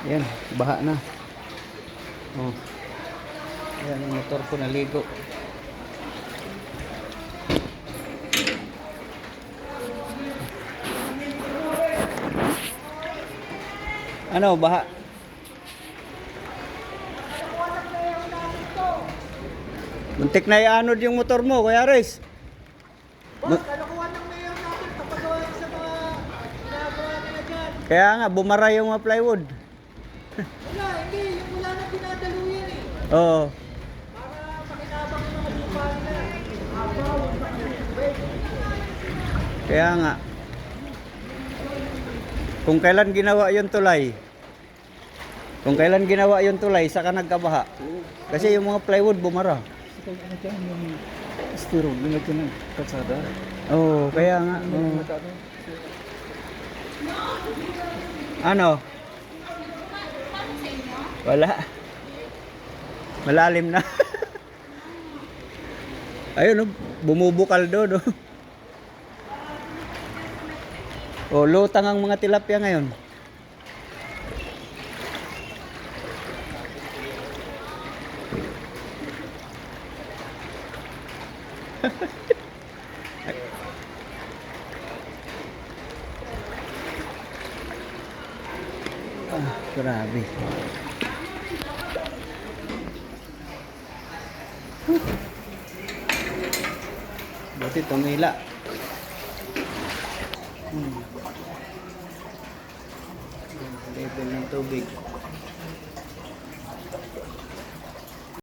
Yan, baha na. Oh. Yan, yung motor ko naligo. Ano, baha? Muntik na ianod yung motor mo, Kuya Riz. Boss, kalokohan ng mayor natin papagawa sa mga ginagawa nila dyan. Kaya nga, bumara yung mga plywood. Wala, hindi. Yung wala na pinadaluyan eh. Oo. Para pakinabang yung mga lupa nila. Abaw, Kaya nga. Kung kailan ginawa yung tulay. Kung kailan ginawa yung tulay, saka nagkabaha. Kasi yung mga plywood bumara. Ito ano dyan, yung styrol, nilagyan ng kalsada. Oo, kaya nga. Oo. Ano? Wala. Malalim na. Ayun, oh, bumubukal doon. Oh, lutang ang mga tilapia ngayon. Ah, grabe. Buti tumila. Level ng tubig.